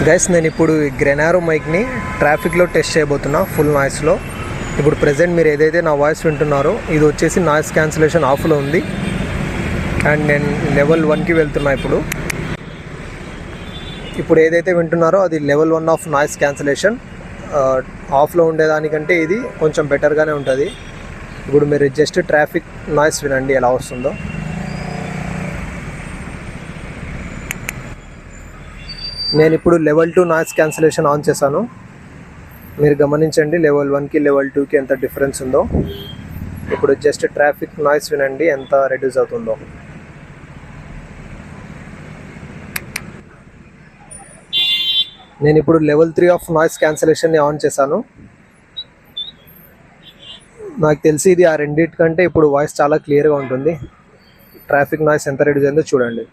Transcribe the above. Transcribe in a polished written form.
Guys నేను ఇప్పుడు ఈ గ్రెనారో మైక్ని ట్రాఫిక్లో టెస్ట్ చేయబోతున్నా ఫుల్ నాయిస్లో. ఇప్పుడు ప్రెజెంట్ మీరు ఏదైతే నా వాయిస్ వింటున్నారో ఇది వచ్చేసి నాయిస్ క్యాన్సిలేషన్ ఆఫ్లో ఉంది అండ్ నేను లెవెల్ 1కి వెళ్తున్నా. ఇప్పుడు ఏదైతే వింటున్నారో అది లెవెల్ 1 ఆఫ్ నాయిస్ క్యాన్సిలేషన్. ఆఫ్లో ఉండేదానికంటే ఇది కొంచెం బెటర్గానే ఉంటుంది. ఇప్పుడు మీరు జస్ట్ ట్రాఫిక్ నాయిస్ వినండి ఎలా వస్తుందో. నేను ఇప్పుడు లెవెల్ 2 నాయిస్ క్యాన్సిలేషన్ ఆన్ చేశాను. మీరు గమనించండి లెవెల్ 1కి లెవెల్ 2కి ఎంత డిఫరెన్స్ ఉందో. ఇప్పుడు జస్ట్ ట్రాఫిక్ నాయిస్ వినండి ఎంత రెడ్యూస్ అవుతుందో. నేను ఇప్పుడు లెవెల్ 3 ఆఫ్ నాయిస్ క్యాన్సిలేషన్ని ఆన్ చేశాను. నాకు తెలిసి ఇది ఆ రెండింటికంటే ఇప్పుడు వాయిస్ చాలా క్లియర్గా ఉంటుంది. ట్రాఫిక్ నాయిస్ ఎంత రెడ్యూస్ అయిందో చూడండి.